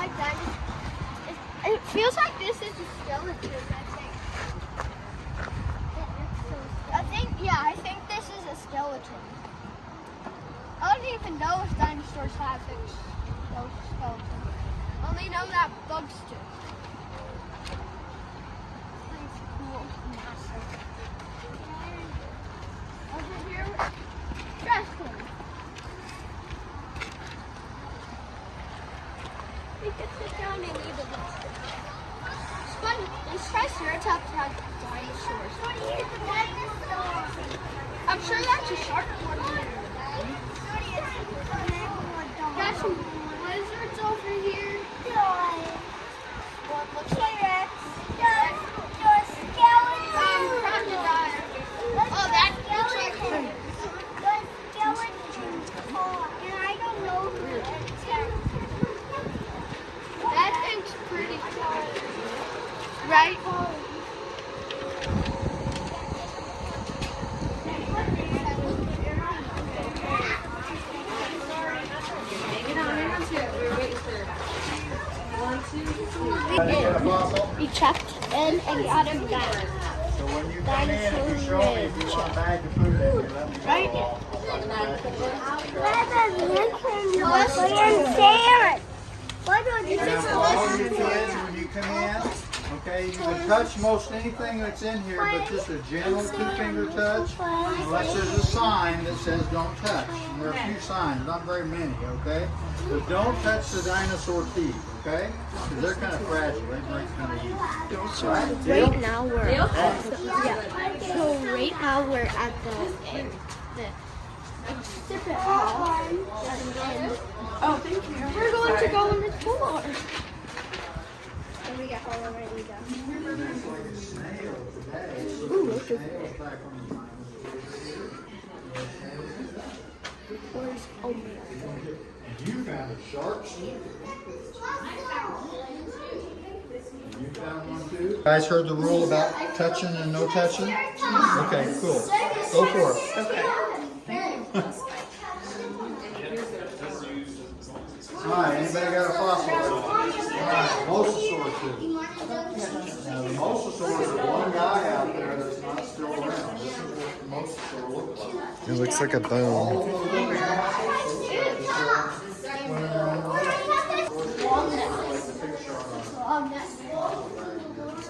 like dinosaurs. It feels like this is a skeleton, I think this is a skeleton. I don't even know if dinosaurs have those skeletons. I only know that bugs do. It's cool, massive. Over here, Justin. We could sit down and eat a little. This Triceratops has dinosaurs. I'm sure that's a shark one. Got some lizards over here. One looks like Rex. Crocodile. Oh, that looks like him. And I don't know who it is. That thing's pretty tall. Right? We checked in and got him back. So when you come in, if you show me if you want a bag of food in here, let me know. Right? All you kids, when you come in, okay, you can touch most anything that's in here, but just a gentle two-finger touch, unless there's a sign that says don't touch. And there are a few signs, not very many, okay? But don't touch the dinosaur teeth, okay? Because they're kind of fragile, they break kind of easy. Right now we're at the, so right now we're at the exhibit hall. Oh, thank you. We're going to go in the tour. And we got all already done. Ooh, look at that. Where's Omega? You found a shark. You found one too? You guys heard the rule about touching and no touching? Okay, cool. Go for it. Okay. Alright, anybody got a fossil? Alright, mosasaur too. Now the mosasaur is one guy out there that's not still around. This is what the mosasaur looks like. It looks like a bone.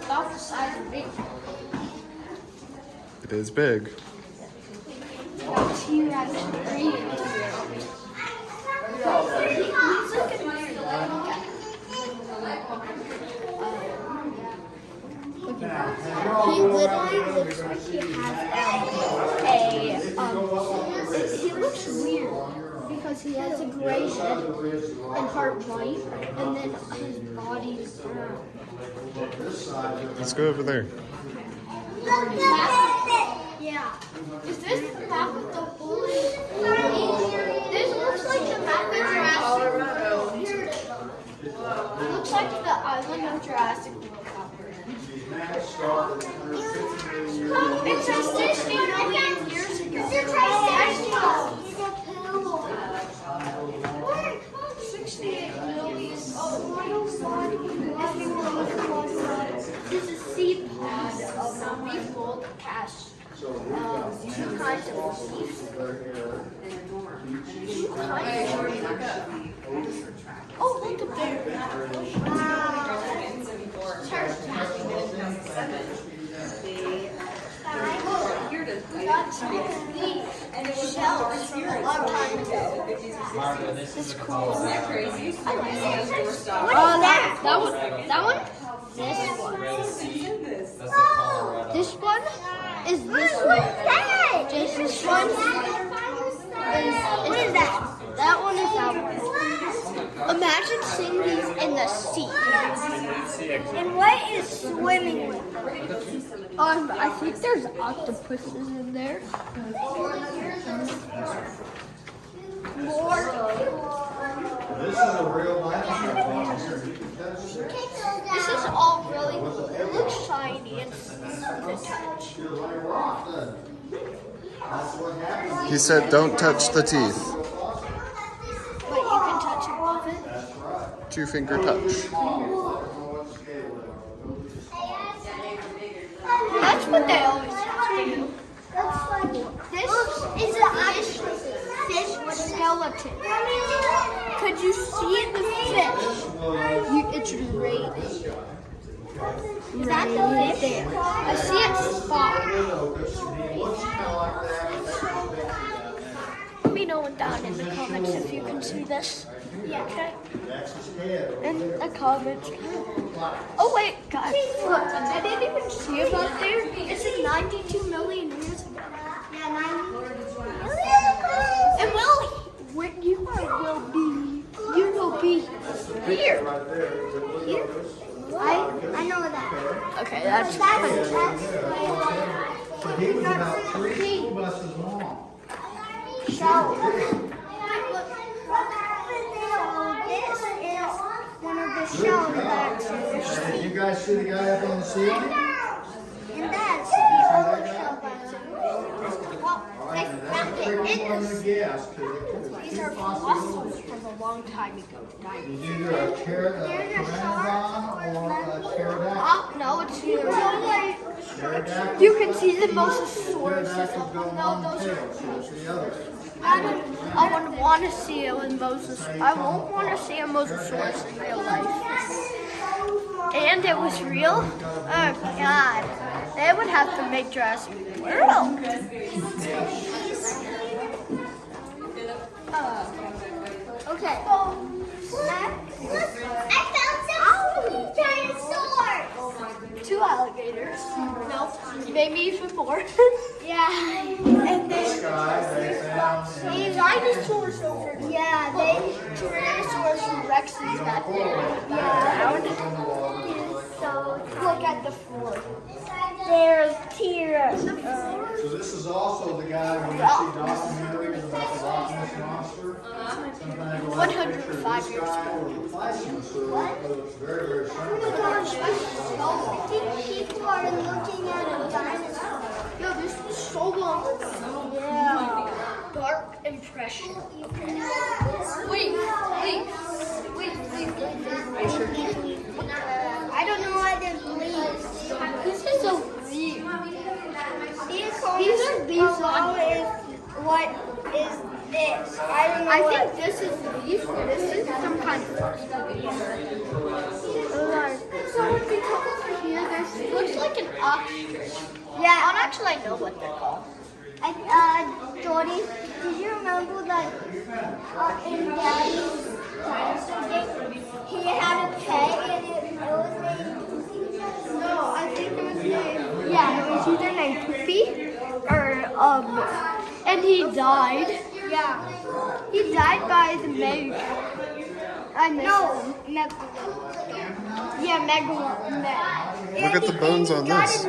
About the size of me. It is big. T-Rex breed. He literally looks like he has he looks weird because he has a gray head and heart white, and then his body is brown. Let's go over there. Yeah. Is this the map with the whole? This looks like the map of Jurassic. Here it is. It looks like the island of Jurassic World. It says 60 million years ago. 68 million. This is a seed pod of reef cast. Two kinds of reef. Oh, look at there. Wow. And it was shells from a long time ago. This is cool. Isn't that crazy? Oh, that one? This one is this one. Just this one what is that? That one is that one. Imagine seeing these in the sea. And what is swimming with them? I think there's octopuses in there. More. This is a real dinosaur. This is all really cool. It looks shiny and smooth to touch. He said don't touch the teeth. But you can touch it with it. two-finger touch. That's what they always do. This is a fish skeleton. Could you see the fish? It's right there. Is that the fish? I see its spot. Let me know down in the comments if you can see this. Yeah. Okay. In the comments. Oh wait, guys, look! I didn't even see it up there. It said 92 million years ago. Yeah, 92 million. And you will be here. Here. I know that. Okay, that's He was about 3 school buses long. So this is one of the shells that Did you guys see the guy up on the ceiling? and that's the other shell that's well, I found it in this. These are fossils from a long time ago. Is either a pteranodon or a pterodactyl? No, it's either. You can see the mosasaurus. No, those are. I wouldn't want to see a Moses. I won't want to see a mosasaurus in real life. And it was real? Oh God. They would have to make Jurassic World. Okay. I found some dinosaurs. 2 alligators. No, maybe even more. Yeah. And then dinosaurs over. Yeah, Tyrannosaurus Rexes back there. Yeah. So look at the floor. There's T-Rex. So this is also the guy when you see documentaries about the Loch Ness Monster. Sometimes we'll 105 years ago. It's very, very Oh my gosh, I think people are looking at a dinosaur. Yo, this was so long ago. Yeah. Dark impression. Wait. I don't know why they're green. This is so green. These are what is this? I don't know. I think this is leaf. This is some kind of so when we come over here, this looks like an ostrich. Yeah. I don't actually know what they're called. Jordy, did you remember that in Daddy's dinosaur game, he had a pet and it was named? No, I think it was named. Yeah, it was either named Poopy or and he died. Yeah, he died by the Meg. I missed him. Yeah, Megalon. Look at the bones on this.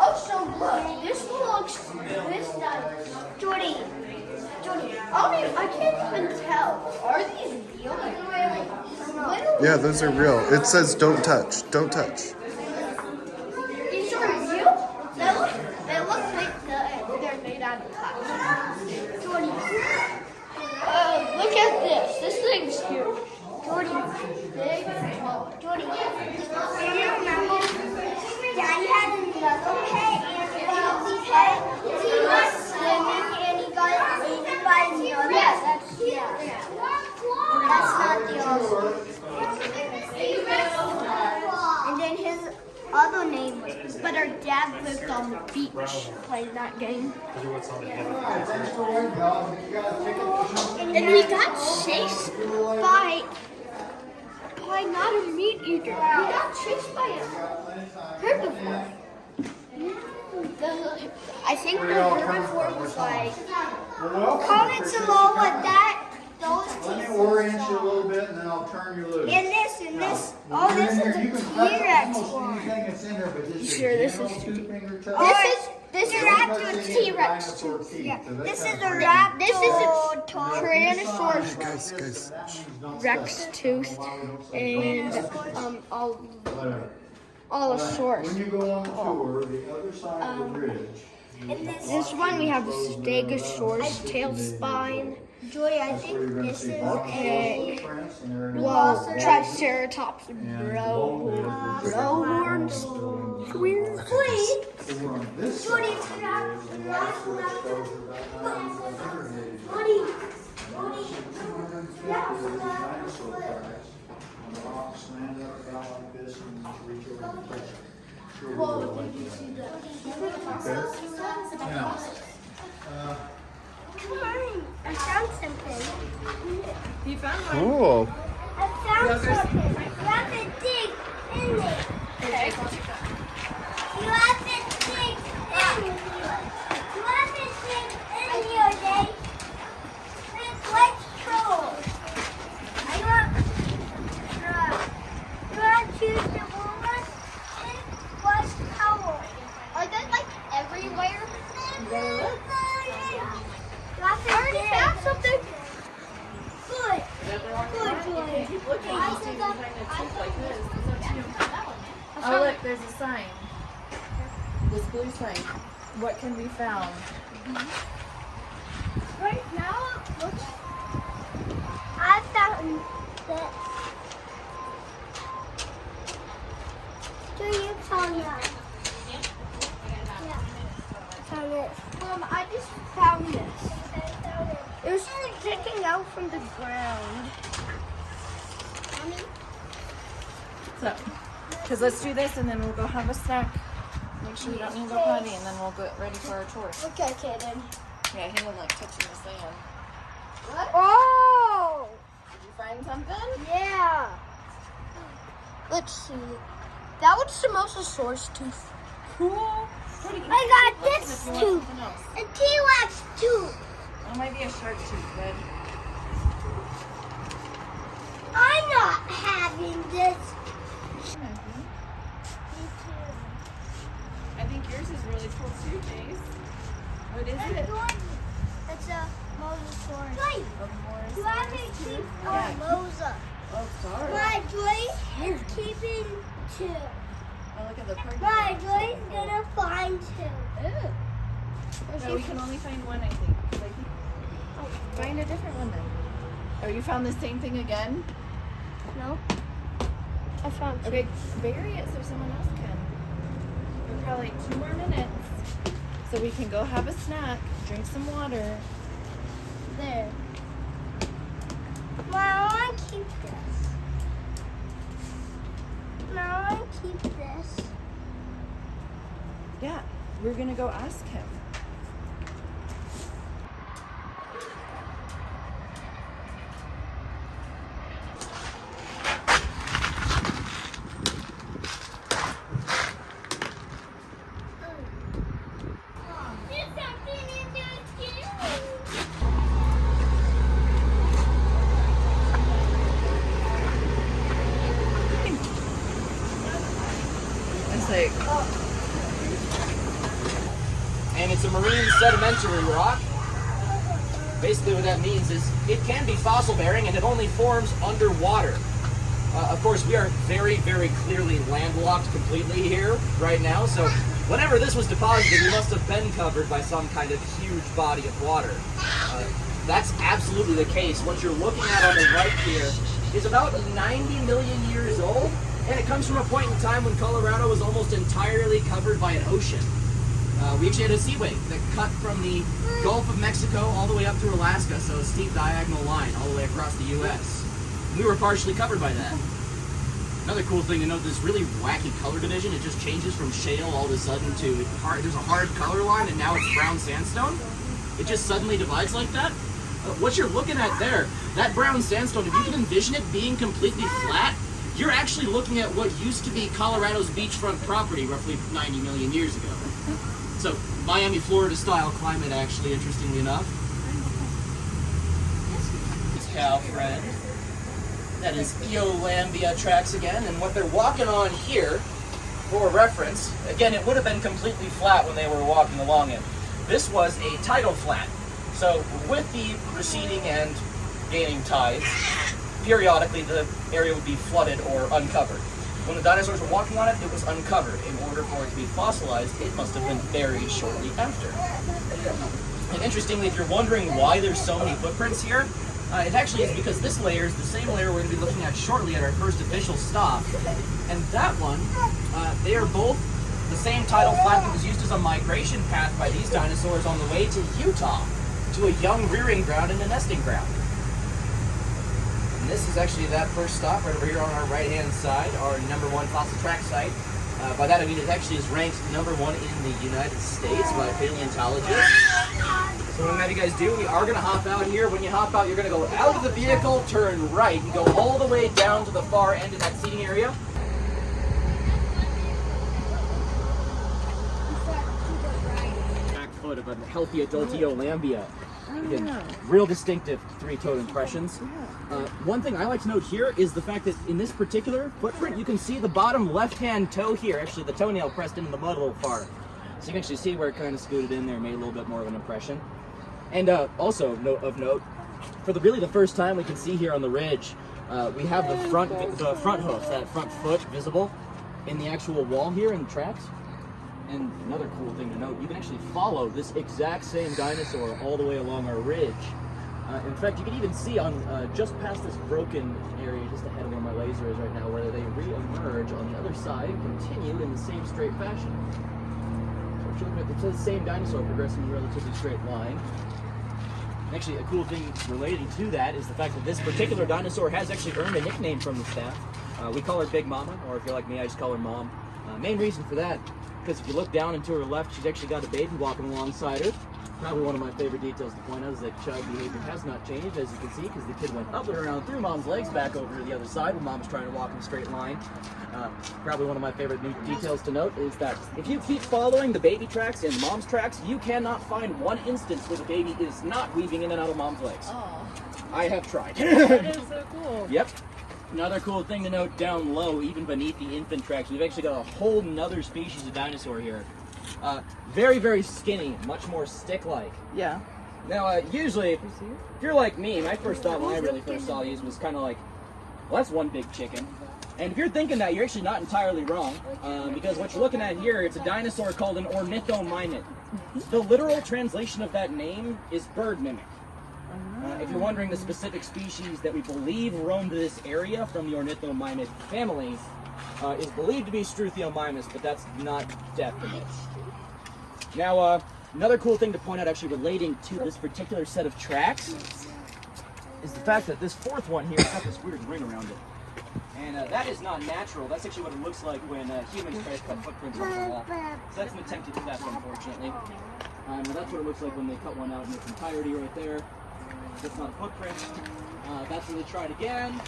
Oh, so look, this Jordy, I can't even tell. Are these real? Yeah, those are real. It says don't touch. Don't touch. These are real? They look like they're made out of plastic. Jordy. Look at this. This thing's huge. Jordy. Jordy. Do you remember? Daddy had another pet and he was swimming and he got eaten by another. Yeah, that's not the other. And then his other name was, but our dad lived on the beach playing that game. And he got chased by not a meat eater. He got chased by a herbivore. I think the herbivore was like. Comment below what those Let me orient you a little bit and then I'll turn you loose. And this. Oh, this is a T-Rex one. You sure this is? This is a raptor T-Rex tooth. Yeah. This is a raptor. This is a Tyrannosaurus Guys. Rex tooth and Allosaurus. When you go on the tour, the other side of the ridge. This one we have a Stegosaurus tail spine. Joy, I That's where you're think gonna this see is brontosaurus footprints, and they're gonna well, go Triceratops and blowhorns. Weird. So we're on this side here is the last of exposure about 9 dinosaur tracks. And the rock slammed up down like this and reach over and touch it. Sure we'll go like that. Okay? Now, I found something. You found one? Cool. I found something. You have to dig in it. Okay, I'll take that. You have to dig in here. You have to dig in here, Dave. Let's Krull. You want to choose the one and what's color? Are they like everywhere? I already found something. Good. Good, Joy. Keep looking and see if you find a tooth like this. It's up to you. Oh, look, there's a sign. This blue sign. What can be found? Right now, it looks. I found this. Do you found that? Yeah. I found it. I just found this. It was sticking out from the ground. So, because let's do this and then we'll go have a snack. Make sure you don't need to go potty and then we'll get ready for our tour. Okay, Kaden. Yeah, he didn't like touching the sand. What? Oh! Did you find something? Yeah. Let's see. That was the mosasaurus tooth. Cool. I got this tooth. A T-Rex tooth. That might be a shark tooth, bud. I'm not having this. I think yours is really cool too, Jace. What is it? It's a mosasaurus. Joy, A you have to mosasaurus keep tooth? a Yeah. mosa. Oh, sorry. My Joy is keeping two. Oh, look at the park. My Joy is gonna find two. No, we can only find one, I think. 'Cause I think... Oh, find a different one then. Oh, you found the same thing again? No. I found two. Okay, bury it so someone else can. We're probably like 2 more minutes. So we can go have a snack, drink some water. There. Mom, I want to keep this. Mom, I want to keep this. Yeah, we're gonna go ask him. There's something in there too. It's like, And it's a marine sedimentary rock. Basically what that means is it can be fossil bearing and it only forms underwater. Of course, we are very, very clearly landlocked completely here right now, so whenever this was deposited, we must have been covered by some kind of huge body of water. That's absolutely the case. What you're looking at on the right here is about 90 million years old, and it comes from a point in time when Colorado was almost entirely covered by an ocean. We actually had a seaway that cut from the Gulf of Mexico all the way up through Alaska, so a steep diagonal line all the way across the U.S. We were partially covered by that. Another cool thing to note, this really wacky color division, it just changes from shale all of a sudden to there's a hard color line and now it's brown sandstone. It just suddenly divides like that. What you're looking at there, that brown sandstone, if you can envision it being completely flat, you're actually looking at what used to be Colorado's beachfront property roughly 90 million years ago. So, Miami, Florida style climate actually, interestingly enough. It's cow friend. That is Eolambia tracks again, and what they're walking on here, for reference, again, it would have been completely flat when they were walking along it. This was a tidal flat. So, with the receding and gaining tides, periodically the area would be flooded or uncovered. When the dinosaurs were walking on it, it was uncovered. In order for it to be fossilized, it must have been buried shortly after. And interestingly, if you're wondering why there's so many footprints here, it actually is because this layer is the same layer we're going to be looking at shortly at our first official stop. And that one, they are both the same tidal flat that was used as a migration path by these dinosaurs on the way to Utah, to a young rearing ground and a nesting ground. And this is actually that first stop right over here on our right-hand side, our #1 fossil track site. By that I mean it actually is ranked #1 in the United States by paleontologists. So what I'm going to have you guys do, we are going to hop out here. When you hop out, you're going to go out of the vehicle, turn right, and go all the way down to the far end of that seating area. Back foot of a healthy adult Eolambia. Again, real distinctive three-toed impressions. One thing I like to note here is the fact that in this particular footprint, you can see the bottom left-hand toe here, actually the toenail pressed into the mud a little far. So you can actually see where it kind of scooted in there, made a little bit more of an impression. And also, of note, for really the first time we can see here on the ridge, we have the front hoof, that front foot visible in the actual wall here in the tracks. And another cool thing to note, you can actually follow this exact same dinosaur all the way along our ridge. In fact, you can even see on just past this broken area, just ahead of where my laser is right now, where they re-emerge on the other side, continue in the same straight fashion. So we're looking at the same dinosaur progressing in a relatively straight line. And actually, a cool thing relating to that is the fact that this particular dinosaur has actually earned a nickname from the staff. We call her Big Mama, or if you're like me, I just call her Mom. Main reason for that, because if you look down and to her left, she's actually got a baby walking alongside her. Probably one of my favorite details to point out is that child behavior has not changed, as you can see, because the kid went up and around through Mom's legs back over to the other side when Mom was trying to walk in a straight line. Probably one of my favorite details to note is that if you keep following the baby tracks and Mom's tracks, you cannot find one instance where the baby is not weaving in and out of Mom's legs. Oh. I have tried. That is so cool. Yep. Another cool thing to note down low, even beneath the infant tracks, we've actually got a whole nother species of dinosaur here. Very, very skinny, much more stick-like. Yeah. Now, usually, if you're like me, my first thought when I really first saw these was kind of like, well, that's one big chicken. And if you're thinking that, you're actually not entirely wrong, because what you're looking at here, it's a dinosaur called an ornithomimid. The literal translation of that name is bird mimic. If you're wondering the specific species that we believe roamed this area from the ornithomimid family, is believed to be Struthiomimus, but that's not definite. Now, another cool thing to point out actually relating to this particular set of tracks is the fact that this fourth one here has got this weird ring around it. And that is not natural. That's actually what it looks like when humans try to cut footprints on the wall. So that's an attempted theft, unfortunately. That's what it looks like when they cut one out in its entirety right there. That's not a footprint. That's when they tried again.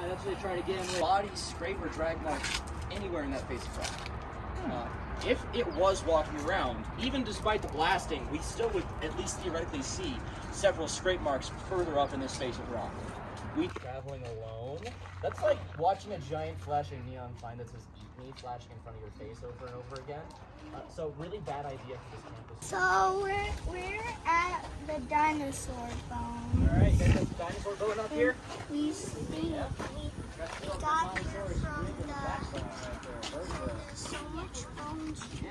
That's when they tried again. Body, scrape, or drag marks anywhere in that face of rock. If it was walking around, even despite the blasting, we still would at least theoretically see several scrape marks further up in this face of rock. We traveling alone. That's like watching a giant flashing neon sign that says "Eat Me" flashing in front of your face over and over again. So really bad idea for this campus. So we're at the dinosaur bone. All right, you guys got the dinosaur bone up here. We got here from so much bones. Yeah.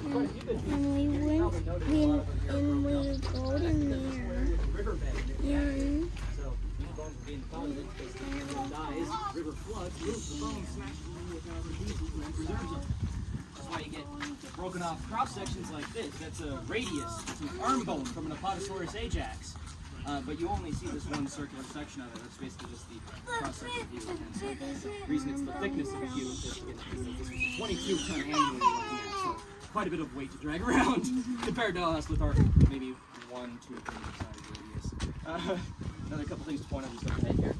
And we went and we go in there. And So these bones were being deposited because the river dies, river floods, moves the bones, smashes them with reduces and then preserves them. That's why you get broken off cross sections like this. That's a radius, it's an arm bone from an Apatosaurus ajax. But you only see this one circular section of it. That's basically just the cross section view. And so the reason it's the thickness of the view is just to get the view of this was 22 ton annually we're looking at. So quite a bit of weight to drag around compared to us with our maybe 1, 2, 3 size radius. Another couple things to point out just up ahead here.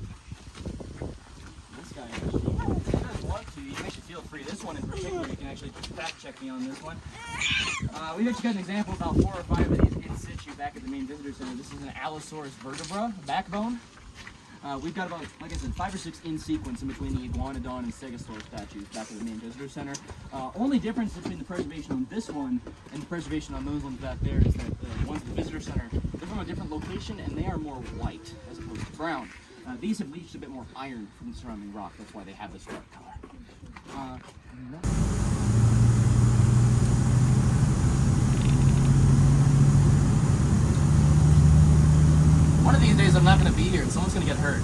This guy actually, if you guys want to, you can actually feel free. This one in particular, you can actually fact check me on this one. We've actually got an example of about 4 or 5 of these in situ back at the main visitor center. This is an Allosaurus vertebra, backbone. We've got about, like I said, 5 or 6 in sequence in between the Iguanodon and Stegosaurus statues back at the main visitor center. Only difference between the preservation on this one and the preservation on those ones back there is that the ones at the visitor center, they're from a different location and they are more white as opposed to brown. These have leached a bit more iron from the surrounding rock. That's why they have this dark color. One of these days I'm not going to be here and someone's going to get hurt.